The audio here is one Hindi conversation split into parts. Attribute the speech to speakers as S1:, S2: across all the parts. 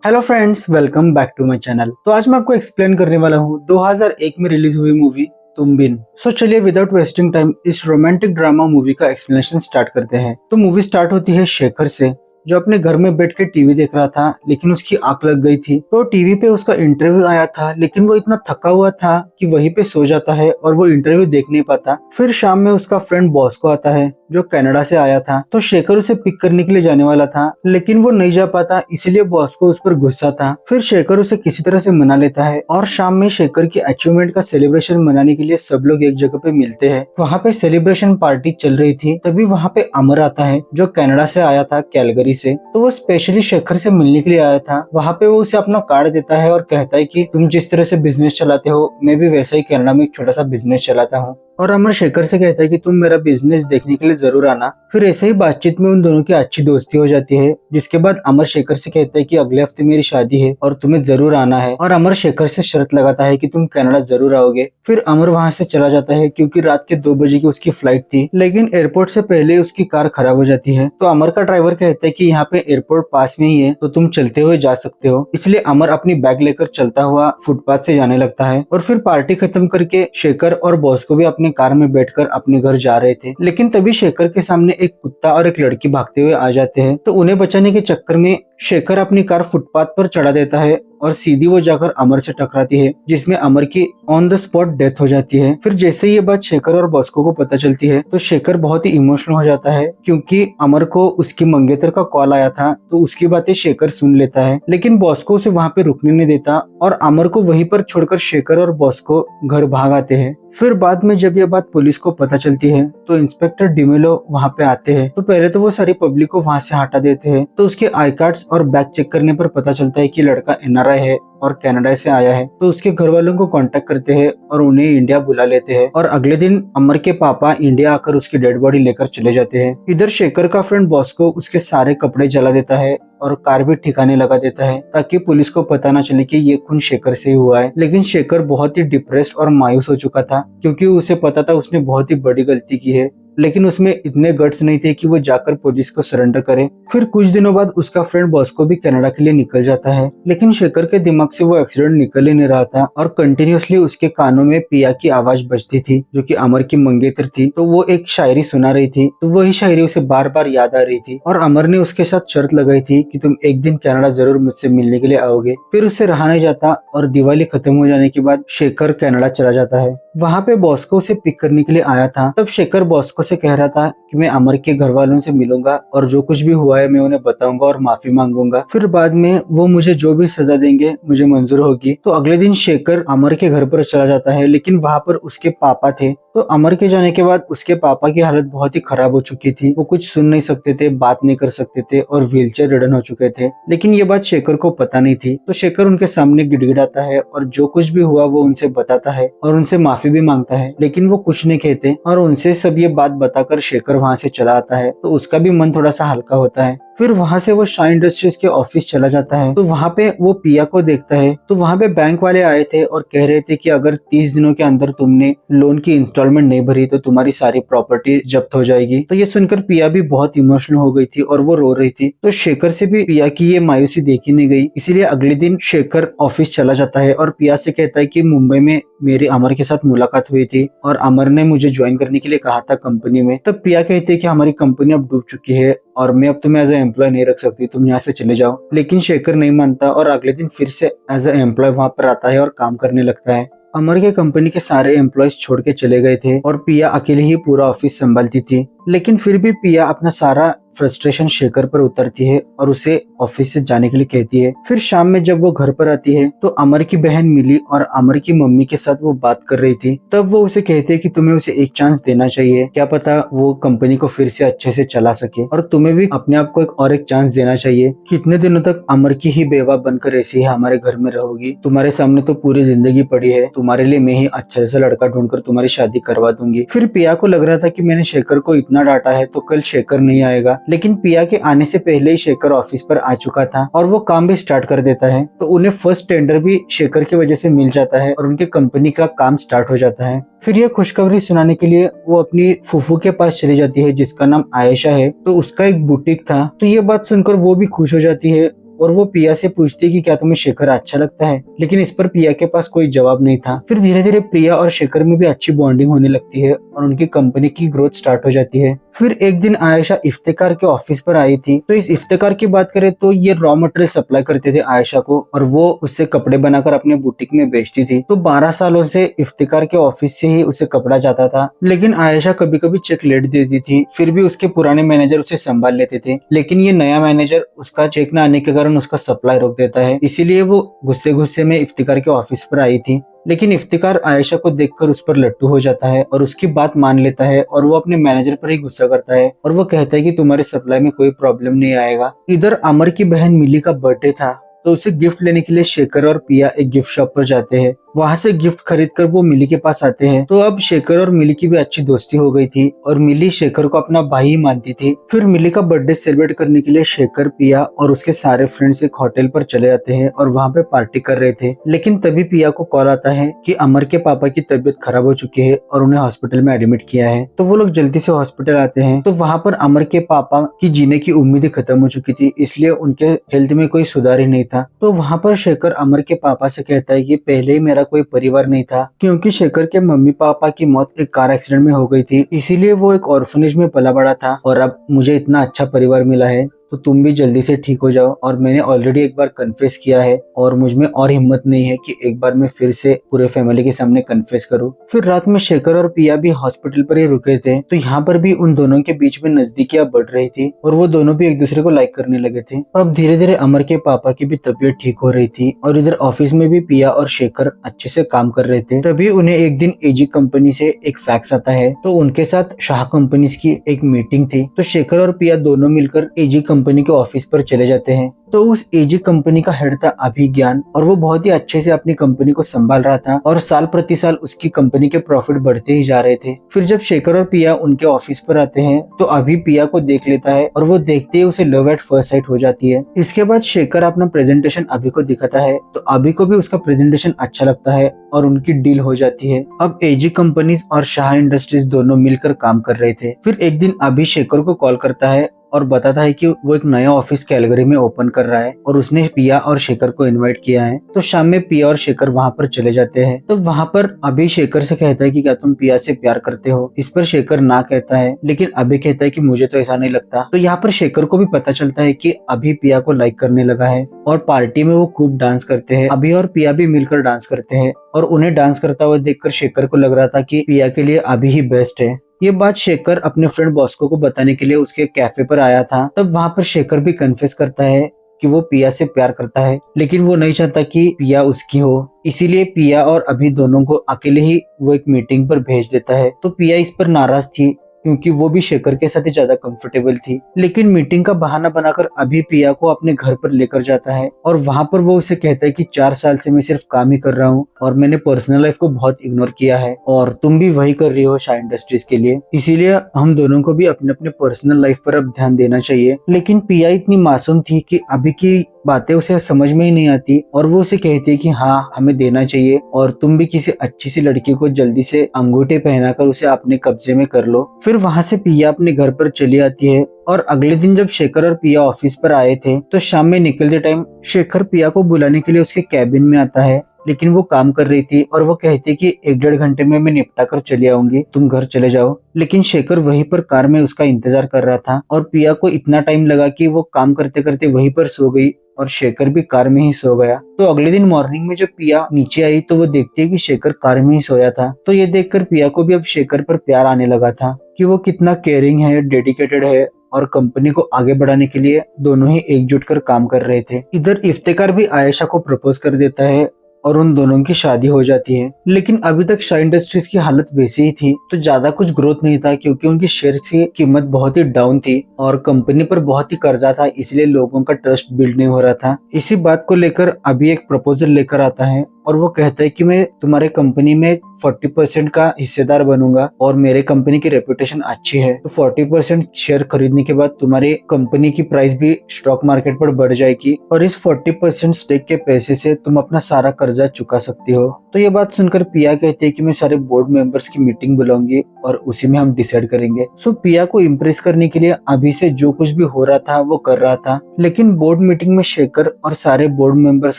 S1: Hello friends, welcome back to my channel. तो आज मैं आपको एक्सप्लेन करने वाला हूँ 2001 में रिलीज हुई मूवी तुम बिन। चलिए विदाउट वेस्टिंग टाइम इस रोमांटिक ड्रामा मूवी का एक्सप्लेनेशन स्टार्ट करते हैं। तो मूवी स्टार्ट होती है शेखर से, जो अपने घर में बैठ के टीवी देख रहा था, लेकिन उसकी आंख लग गई थी। तो टीवी पे उसका इंटरव्यू आया था, लेकिन वो इतना थका हुआ था कि वहीं पे सो जाता है और वो इंटरव्यू देख नहीं पाता। फिर शाम में उसका फ्रेंड बॉस को आता है, जो कनाडा से आया था। तो शेखर उसे पिक करने के लिए जाने वाला था, लेकिन वो नहीं जा पाता, इसलिए बॉस को उस पर गुस्सा था। फिर शेखर उसे किसी तरह से मना लेता है और शाम में शेखर की अचीवमेंट का सेलिब्रेशन मनाने के लिए सब लोग एक जगह पे मिलते हैं। वहाँ पे सेलिब्रेशन पार्टी चल रही थी, तभी वहाँ पे अमर आता है, जो कनाडा से आया था, कैलगरी से। तो वो स्पेशली शेखर से मिलने के लिए आया था। वहाँ पे वो उसे अपना कार्ड देता है और कहता है कि तुम जिस तरह से बिजनेस चलाते हो, मैं भी वैसा ही कनाडा में एक छोटा सा बिजनेस चलाता हूँ। और अमर शेखर से कहता है कि तुम मेरा बिजनेस देखने के लिए जरूर आना। फिर ऐसे ही बातचीत में उन दोनों की अच्छी दोस्ती हो जाती है, जिसके बाद अमर शेखर से कहता है कि अगले हफ्ते मेरी शादी है और तुम्हें जरूर आना है। और अमर शेखर से शर्त लगाता है कि तुम कनाडा जरूर आओगे। फिर अमर वहाँ से चला जाता है, क्योंकि रात के 2 बजे की उसकी फ्लाइट थी, लेकिन एयरपोर्ट से पहले उसकी कार खराब हो जाती है। तो अमर का ड्राइवर कहता है कि यहाँ पे एयरपोर्ट पास में ही है, तो तुम चलते हुए जा सकते हो। इसलिए अमर अपनी बैग लेकर चलता हुआ फुटपाथ से जाने लगता है। और फिर पार्टी खत्म करके शेखर और बॉस को भी अपनी कार में बैठकर अपने घर जा रहे थे, लेकिन तभी शेखर के सामने एक कुत्ता और एक लड़की भागते हुए आ जाते हैं। तो उन्हें बचाने के चक्कर में शेखर अपनी कार फुटपाथ पर चढ़ा देता है और सीधी वो जाकर अमर से टकराती है, जिसमें अमर की ऑन द स्पॉट डेथ हो जाती है। फिर जैसे ही ये बात शेखर और बॉस्को को पता चलती है, तो शेखर बहुत ही इमोशनल हो जाता है, क्योंकि अमर को उसकी मंगेतर का कॉल आया था। तो उसकी बातें शेखर सुन लेता है, लेकिन बॉस्को उसे वहाँ पे रुकने नहीं देता और अमर को वहीं पर छोड़कर शेखर और बॉस्को घर भाग आते हैं। फिर बाद में जब यह बात पुलिस को पता चलती है, तो इंस्पेक्टर डिमेलो वहाँ पे आते हैं। तो पहले तो वो सारी पब्लिक को वहाँ से हटा देते हैं। तो उसके आई कार्ड्स और बैग चेक करने पर पता चलता है कि लड़का एनआरआई है और कनाडा से आया है। तो उसके घर वालों को कांटेक्ट करते हैं और उन्हें इंडिया बुला लेते हैं। और अगले दिन अमर के पापा इंडिया आकर उसकी डेड बॉडी लेकर चले जाते हैं। इधर शेखर का फ्रेंड बॉस को उसके सारे कपड़े जला देता है और कार भी ठिकाने लगा देता है, ताकि पुलिस को पता न चले कि ये खून शेखर से ही हुआ है। लेकिन शेखर बहुत ही डिप्रेस्ड और मायूस हो चुका था, क्योंकि उसे पता था उसने बहुत ही बड़ी गलती की है, लेकिन उसमें इतने गट्स नहीं थे कि वो जाकर पुलिस को सरेंडर करे। फिर कुछ दिनों बाद उसका फ्रेंड बॉस को भी कनाडा के लिए निकल जाता है, लेकिन शेखर के दिमाग से वो एक्सीडेंट निकल ही नहीं रहा था और कंटिन्यूअसली उसके कानों में पिया की आवाज बजती थी, जो कि अमर की मंगेतर थी। तो वो एक शायरी सुना रही थी, तो वही शायरी उसे बार बार याद आ रही थी। और अमर ने उसके साथ शर्त लगाई थी कि तुम एक दिन कनाडा जरूर मुझसे मिलने के लिए आओगे। फिर उससे रहा नहीं जाता और दिवाली खत्म हो जाने के बाद शेखर कनाडा चला जाता है। वहाँ पे बॉस्को उसे पिक करने के लिए आया था। तब शेखर बॉस्को से कह रहा था कि मैं अमर के घर वालों से मिलूंगा और जो कुछ भी हुआ है मैं उन्हें बताऊंगा और माफी मांगूंगा। फिर बाद में वो मुझे जो भी सजा देंगे मुझे मंजूर होगी। तो अगले दिन शेखर अमर के घर पर चला जाता है, लेकिन वहाँ पर उसके पापा थे। तो अमर के जाने के बाद उसके पापा की हालत बहुत ही खराब हो चुकी थी। वो कुछ सुन नहीं सकते थे, बात नहीं कर सकते थे और व्हीलचेयर रिडन हो चुके थे। लेकिन ये बात शेखर को पता नहीं थी। तो शेखर उनके सामने गिड़गिड़ाता है और जो कुछ भी हुआ वो उनसे बताता है और उनसे माफी भी मांगता है, लेकिन वो कुछ नहीं कहते। और उनसे सब ये बात बताकर शेखर वहाँ से चला आता है, तो उसका भी मन थोड़ा सा हल्का होता है। फिर वहाँ से वो शाइन इंडस्ट्रीज के ऑफिस चला जाता है। तो वहाँ पे वो पिया को देखता है। तो वहाँ पे बैंक वाले आए थे और कह रहे थे कि अगर 30 दिनों के अंदर तुमने लोन की इंस्टॉलमेंट नहीं भरी तो तुम्हारी सारी प्रॉपर्टी जब्त हो जाएगी। तो ये सुनकर पिया भी बहुत इमोशनल हो गई थी और वो रो रही थी। तो शेखर से भी पिया की ये मायूसी देखी नहीं गई, इसीलिए अगले दिन शेखर ऑफिस चला जाता है और पिया से कहता है कि मुंबई में मेरी अमर के साथ मुलाकात हुई थी और अमर ने मुझे ज्वाइन करने के लिए कहा था कंपनी में। तब पिया कहती है कि हमारी कंपनी अब डूब चुकी है और मैं अब तुम्हें एज ए एम्प्लॉय नहीं रख सकती, तुम यहाँ से चले जाओ। लेकिन शेखर नहीं मानता और अगले दिन फिर से एज ए एम्प्लॉय वहाँ पर आता है और काम करने लगता है। अमर के कंपनी के सारे एम्प्लॉयज छोड़ के चले गए थे और पिया अकेले ही पूरा ऑफिस संभालती थी। लेकिन फिर भी पिया अपना सारा फ्रस्ट्रेशन शेखर पर उतरती है और उसे ऑफिस से जाने के लिए कहती है। फिर शाम में जब वो घर पर आती है, तो अमर की बहन मिली और अमर की मम्मी के साथ वो बात कर रही थी। तब वो उसे कहते हैं कि तुम्हें उसे एक चांस देना चाहिए, क्या पता वो कंपनी को फिर से अच्छे से चला सके, और तुम्हें भी अपने आप को और एक चांस देना चाहिए। कितने दिनों तक अमर की ही बेवा बनकर ऐसे ही हमारे घर में रहोगी? तुम्हारे सामने तो पूरी जिंदगी पड़ी है, तुम्हारे लिए मैं ही अच्छा सा लड़का ढूंढकर तुम्हारी शादी करवा दूंगी। फिर पिया को लग रहा था कि मैंने शेखर को इतना डांटा है तो कल शेखर नहीं आएगा, लेकिन पिया के आने से पहले ही शेखर ऑफिस पर आ चुका था और वो काम भी स्टार्ट कर देता है। तो उन्हें फर्स्ट टेंडर भी शेखर की वजह से मिल जाता है और उनके कंपनी का काम स्टार्ट हो जाता है। फिर यह खुशखबरी सुनाने के लिए वो अपनी फूफू के पास चली जाती है, जिसका नाम आयशा है। तो उसका एक बुटीक था। तो ये बात सुनकर वो भी खुश हो जाती है और वो पिया से पूछती कि क्या तुम्हें शेखर अच्छा लगता है, लेकिन इस पर पिया के पास कोई जवाब नहीं था। फिर धीरे धीरे प्रिया और शेखर में भी अच्छी बॉन्डिंग होने लगती है और उनकी कंपनी की ग्रोथ स्टार्ट हो जाती है। फिर एक दिन आयशा इफ्तिकार के ऑफिस पर आई थी। तो इस इफ्तिकार की बात करें तो ये रॉ मटेरियल सप्लाई करते थे आयशा को और वो उससे कपड़े बनाकर अपने बुटीक में बेचती थी। तो 12 सालों से इफ्तिकार के ऑफिस से ही उसे कपड़ा जाता था, लेकिन आयशा कभी कभी चेक लेट देती थी। फिर भी उसके पुराने मैनेजर उसे संभाल लेते थे, लेकिन ये नया मैनेजर उसका चेक न आने के कारण उसका सप्लाई रोक देता है। इसीलिए वो गुस्से गुस्से में इफ्तिकार के ऑफिस पर आई थी। लेकिन इफ्तिकार आयशा को देखकर उस पर लट्टू हो जाता है और उसकी बात मान लेता है और वो अपने मैनेजर पर ही गुस्सा करता है और वो कहता है कि तुम्हारे सप्लाई में कोई प्रॉब्लम नहीं आएगा। इधर अमर की बहन मिली का बर्थडे था, तो उसे गिफ्ट लेने के लिए शेखर और पिया एक गिफ्ट शॉप पर जाते हैं। वहाँ से गिफ्ट खरीदकर वो मिली के पास आते हैं। तो अब शेखर और मिली की भी अच्छी दोस्ती हो गई थी और मिली शेखर को अपना भाई ही मानती थी। फिर मिली का बर्थडे सेलिब्रेट करने के लिए शेखर, पिया और उसके सारे फ्रेंड्स एक होटल पर चले जाते हैं और वहाँ पे पार्टी कर रहे थे। लेकिन तभी पिया को कॉल आता है कि अमर के पापा की तबीयत खराब हो चुकी है और उन्हें हॉस्पिटल में एडमिट किया है। तो वो लोग जल्दी से हॉस्पिटल आते हैं। तो वहाँ पर अमर के पापा की जीने की उम्मीद खत्म हो चुकी थी, इसलिए उनके हेल्थ में कोई सुधार ही नहीं था। तो वहाँ पर शेखर अमर के पापा से कहता है कि पहले ही मेरा कोई परिवार नहीं था, क्योंकि शेखर के मम्मी पापा की मौत एक कार एक्सीडेंट में हो गई थी, इसीलिए वो एक ऑर्फनेज में पला बड़ा था और अब मुझे इतना अच्छा परिवार मिला है, तो तुम भी जल्दी से ठीक हो जाओ। और मैंने ऑलरेडी एक बार कन्फेस किया है और मुझ में और हिम्मत नहीं है कि एक बार मैं फिर से पूरे फैमिली के सामने कन्फेस करूं। फिर रात में शेखर और पिया भी हॉस्पिटल पर ही रुके थे। तो यहाँ पर भी उन दोनों के बीच में नजदीकियां बढ़ रही थी और वो दोनों भी एक दूसरे को लाइक करने लगे थे। अब धीरे धीरे अमर के पापा की भी तबीयत ठीक हो रही थी और इधर ऑफिस में भी पिया और शेखर अच्छे से काम कर रहे थे। तभी उन्हें एक दिन एजी कंपनी से एक फैक्स आता है। तो उनके साथ शाह कंपनीज की एक मीटिंग थी। तो शेखर और पिया दोनों मिलकर एजी कंपनी के ऑफिस पर चले जाते हैं। तो उस एजी कंपनी का हेड था अभिज्ञान और वो बहुत ही अच्छे से अपनी कंपनी को संभाल रहा था और साल प्रति साल उसकी कंपनी के प्रॉफिट बढ़ते ही जा रहे थे। फिर जब शेखर और पिया उनके ऑफिस पर आते हैं तो अभी पिया को देख लेता है और वो देखते ही उसे लव एट फर्स्ट साइट हो जाती है। इसके बाद शेखर अपना प्रेजेंटेशन अभी को दिखाता है तो अभी को भी उसका प्रेजेंटेशन अच्छा लगता है और उनकी डील हो जाती है। अब एजी कंपनीज और शाह इंडस्ट्रीज दोनों मिलकर काम कर रहे थे। फिर एक दिन अभी शेखर को कॉल करता है और बताता है कि वो एक नया ऑफिस कैलगरी में ओपन कर रहा है और उसने पिया और शेखर को इनवाइट किया है। तो शाम में पिया और शेखर वहाँ पर चले जाते हैं। तो वहाँ पर अभी शेखर से कहता है कि क्या तुम पिया से प्यार करते हो। इस पर शेखर ना कहता है, लेकिन अभी कहता है कि मुझे तो ऐसा नहीं लगता। तो यहाँ पर शेखर को भी पता चलता है कि अभी पिया को लाइक करने लगा है और पार्टी में वो खूब डांस करते हैं। अभी और पिया भी मिलकर डांस करते हैं और उन्हें डांस करता हुआ देखकर शेखर को लग रहा था कि पिया के लिए अभी ही बेस्ट है। ये बात शेखर अपने फ्रेंड बॉस्को को बताने के लिए उसके कैफे पर आया था। तब वहाँ पर शेखर भी कन्फेस करता है कि वो पिया से प्यार करता है, लेकिन वो नहीं चाहता कि पिया उसकी हो। इसीलिए पिया और अभी दोनों को अकेले ही वो एक मीटिंग पर भेज देता है। तो पिया इस पर नाराज थी क्योंकि वो भी शेखर के साथ ही ज्यादा कंफर्टेबल थी। लेकिन मीटिंग का बहाना बनाकर अभी पिया को अपने घर पर लेकर जाता है और वहाँ पर वो उसे कहता है कि 4 साल से मैं सिर्फ काम ही कर रहा हूँ और मैंने पर्सनल लाइफ को बहुत इग्नोर किया है और तुम भी वही कर रही हो शाह इंडस्ट्रीज के लिए, इसीलिए हम दोनों को भी अपने अपने पर्सनल लाइफ पर अब ध्यान देना चाहिए। लेकिन पिया इतनी मासूम थी कि अभी की बातें उसे समझ में ही नहीं आती और वो उसे कहती है कि हाँ हमें देना चाहिए और तुम भी किसी अच्छी सी लड़की को जल्दी से अंगूठे पहनाकर उसे अपने कब्जे में कर लो। फिर वहाँ से पिया अपने घर पर चली आती है और अगले दिन जब शेखर और पिया ऑफिस पर आए थे तो शाम में निकलते टाइम शेखर पिया को बुलाने के लिए उसके कैबिन में आता है, लेकिन वो काम कर रही थी और वो कहती कि 1-1.5 घंटे में मैं निपटा कर चली आऊंगी, तुम घर चले जाओ। लेकिन शेखर वहीं पर कार में उसका इंतजार कर रहा था और पिया को इतना टाइम लगा कि वो काम करते करते वहीं पर सो गई और शेखर भी कार में ही सो गया। तो अगले दिन मॉर्निंग में जब पिया नीचे आई तो वो देखती है कि शेखर कार में ही सोया था। तो ये देखकर पिया को भी अब शेखर पर प्यार आने लगा था कि वो कितना केयरिंग है, डेडिकेटेड है और कंपनी को आगे बढ़ाने के लिए दोनों ही एकजुट कर काम कर रहे थे। इधर इफ्तिकार भी आयशा को प्रपोज कर देता है और उन दोनों की शादी हो जाती है। लेकिन अभी तक शाह इंडस्ट्रीज की हालत वैसी ही थी, तो ज्यादा कुछ ग्रोथ नहीं था क्योंकि उनकी शेयर की कीमत बहुत ही डाउन थी और कंपनी पर बहुत ही कर्जा था, इसलिए लोगों का ट्रस्ट बिल्ड नहीं हो रहा था। इसी बात को लेकर अभी एक प्रपोजल लेकर आता है और वो कहता है कि मैं तुम्हारे कंपनी में 40% का हिस्सेदार बनूंगा और मेरे कंपनी की रेपुटेशन अच्छी है, तो 40% शेयर खरीदने के बाद तुम्हारी कंपनी की प्राइस भी स्टॉक मार्केट पर बढ़ जाएगी और इस 40% स्टेक के पैसे से तुम अपना सारा कर्जा चुका सकती हो। तो ये बात सुनकर पिया कहती है कि मैं सारे बोर्ड मेंबर्स की मीटिंग बुलाऊंगी और उसी में हम डिसाइड करेंगे। सो पिया को इम्प्रेस करने के लिए अभी से जो कुछ भी हो रहा था वो कर रहा था, लेकिन बोर्ड मीटिंग में शेखर और सारे बोर्ड मेंबर्स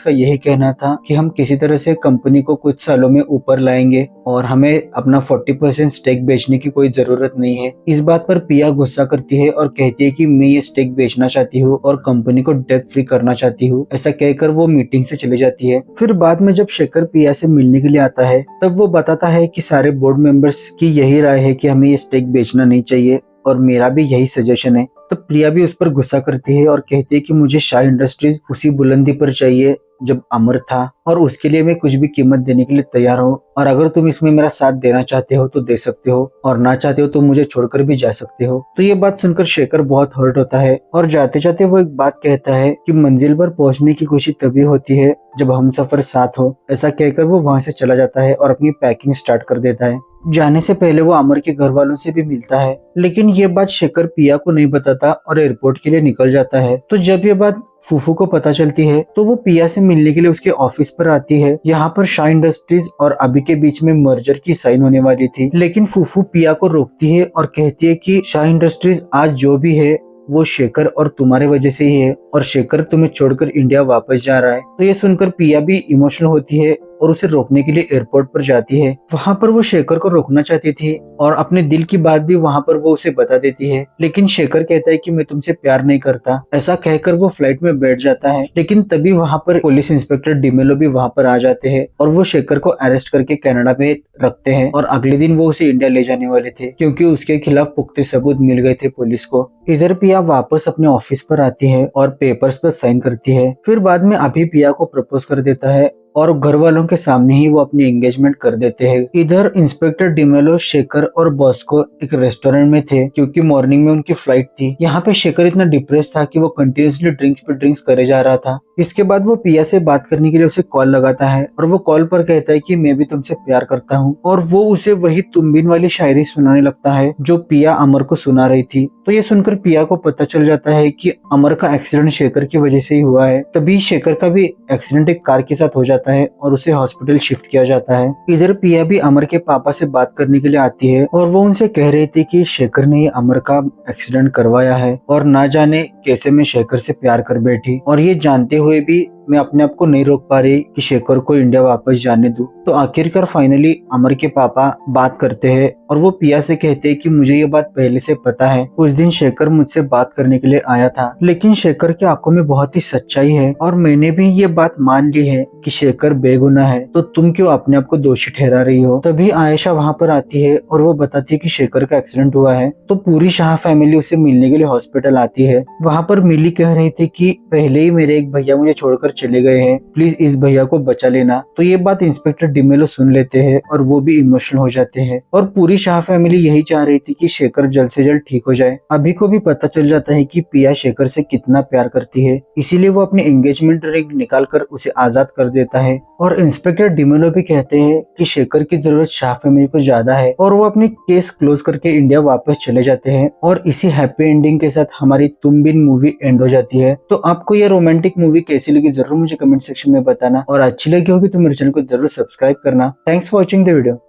S1: का यही कहना था कि हम किसी तरह से कंपनी को कुछ सालों में ऊपर लाएंगे और हमें अपना 40% स्टेक बेचने की कोई जरूरत नहीं है। इस बात पर पिया गुस्सा करती है और कहती है कि मैं ये स्टेक बेचना चाहती हूँ और कंपनी को डेट फ्री करना चाहती हूँ। ऐसा कहकर वो मीटिंग से चली जाती है। फिर बाद में जब शेखर पिया से मिलने के लिए आता है तब वो बताता है कि सारे बोर्ड मेंबर्स की यही राय है कि हमें ये स्टेक बेचना नहीं चाहिए और मेरा भी यही सजेशन है। तो प्रिया भी उस पर गुस्सा करती है और कहती है कि मुझे शाह इंडस्ट्रीज उसी बुलंदी पर चाहिए जब अमर था और उसके लिए मैं कुछ भी कीमत देने के लिए तैयार हूँ और अगर तुम इसमें मेरा साथ देना चाहते हो तो दे सकते हो और ना चाहते हो तो मुझे छोड़कर भी जा सकते हो। तो ये बात सुनकर शेखर बहुत हर्ट होता है और जाते जाते वो एक बात कहता है कि मंजिल पर पहुंचने की खुशी तभी होती है जब हम सफर साथ हो। ऐसा कहकर वो वहां से चला जाता है और अपनी पैकिंग स्टार्ट कर देता है। जाने से पहले वो अमर के घर वालों से भी मिलता है, लेकिन ये बात शेखर पिया को नहीं बताता और एयरपोर्ट के लिए निकल जाता है। तो जब ये बात फूफू को पता चलती है तो वो पिया से मिलने के लिए उसके ऑफिस पर आती है। यहाँ पर शाह इंडस्ट्रीज और अभी के बीच में मर्जर की साइन होने वाली थी, लेकिन फूफू पिया को रोकती है और कहती है कि शाह इंडस्ट्रीज आज जो भी है वो शेखर और तुम्हारे वजह से ही है और शेखर तुम्हें छोड़कर इंडिया वापस जा रहा है। तो ये सुनकर पिया भी इमोशनल होती है और उसे रोकने के लिए एयरपोर्ट पर जाती है। वहाँ पर वो शेखर को रोकना चाहती थी और अपने दिल की बात भी वहाँ पर वो उसे बता देती है, लेकिन शेखर कहता है कि मैं तुमसे प्यार नहीं करता। ऐसा कहकर वो फ्लाइट में बैठ जाता है, लेकिन तभी वहाँ पर पुलिस इंस्पेक्टर डिमेलो भी वहाँ पर आ जाते हैं और वो शेखर को अरेस्ट करके कनाडा में रखते हैं और अगले दिन वो उसे इंडिया ले जाने वाले थे क्योंकि उसके खिलाफ पुख्ते सबूत मिल गए थे पुलिस को। इधर पिया वापस अपने ऑफिस पर आती है और पेपर्स पर साइन करती है। फिर बाद में अभी पिया को प्रपोज कर देता है और घर वालों के सामने ही वो अपनी एंगेजमेंट कर देते हैं। इधर इंस्पेक्टर डिमेलो शेखर और बॉस को एक रेस्टोरेंट में थे क्योंकि मॉर्निंग में उनकी फ्लाइट थी। यहाँ पे शेखर इतना डिप्रेस था कि वो कंटिन्यूसली ड्रिंक्स पे ड्रिंक्स करे जा रहा था। इसके बाद वो पिया से बात करने के लिए उसे कॉल लगाता है और वो कॉल पर कहता है कि मैं भी तुमसे प्यार करता हूँ और वो उसे वही तुम बिन वाली शायरी सुनाने लगता है जो पिया अमर को सुना रही थी। तो ये सुनकर पिया को पता चल जाता है कि अमर का एक्सीडेंट शेखर की वजह से ही हुआ है। तभी शेखर का भी एक्सीडेंट एक कार के साथ हो जाता है और उसे हॉस्पिटल शिफ्ट किया जाता है। इधर पिया भी अमर के पापा से बात करने के लिए आती है और वो उनसे कह रही थी कि शेखर ने अमर का एक्सीडेंट करवाया है और ना जाने कैसे मैं शेखर से प्यार कर बैठी और ये जानते हुए भी मैं अपने आप को नहीं रोक पा रही कि शेखर को इंडिया वापस जाने दूं। तो आखिरकार फाइनली अमर के पापा बात करते हैं और वो पिया से कहते हैं कि मुझे ये बात पहले से पता है। उस दिन शेखर मुझसे बात करने के लिए आया था, लेकिन शेखर की आंखों में बहुत ही सच्चाई है और मैंने भी ये बात मान ली है कि शेखर बेगुनाह है, तो तुम क्यों अपने आप को दोषी ठहरा रही हो। तभी आयशा वहाँ पर आती है और वो बताती है कि शेखर का एक्सीडेंट हुआ है। तो पूरी शाह फैमिली उसे मिलने के लिए हॉस्पिटल आती है। वहाँ पर मिली कह रही थी कि पहले ही मेरे एक भैया मुझे छोड़कर चले गए हैं, प्लीज इस भैया को बचा लेना। तो ये बात इंस्पेक्टर डिमेलो सुन लेते हैं और वो भी इमोशनल हो जाते हैं और पूरी शाह फैमिली यही चाह रही थी कि शेखर जल्द से जल्द ठीक हो जाए। अभी को भी पता चल जाता है कि पिया शेखर से कितना प्यार करती है, इसीलिए वो अपनी एंगेजमेंट रिंग निकाल कर उसे आजाद कर देता है। और इंस्पेक्टर डिमेलो भी कहते हैं कि शेखर की जरूरत शाह फैमिली को ज्यादा है और वो अपनी केस क्लोज करके इंडिया वापस चले जाते हैं और इसी हैप्पी एंडिंग के साथ हमारी तुम बिन मूवी एंड हो जाती है। तो आपको ये रोमांटिक मूवी कैसी लगी जरूर मुझे कमेंट सेक्शन में बताना और अच्छी लगी होगी तो मेरे चैनल को जरूर सब्सक्राइब करना। Thanks for watching the video.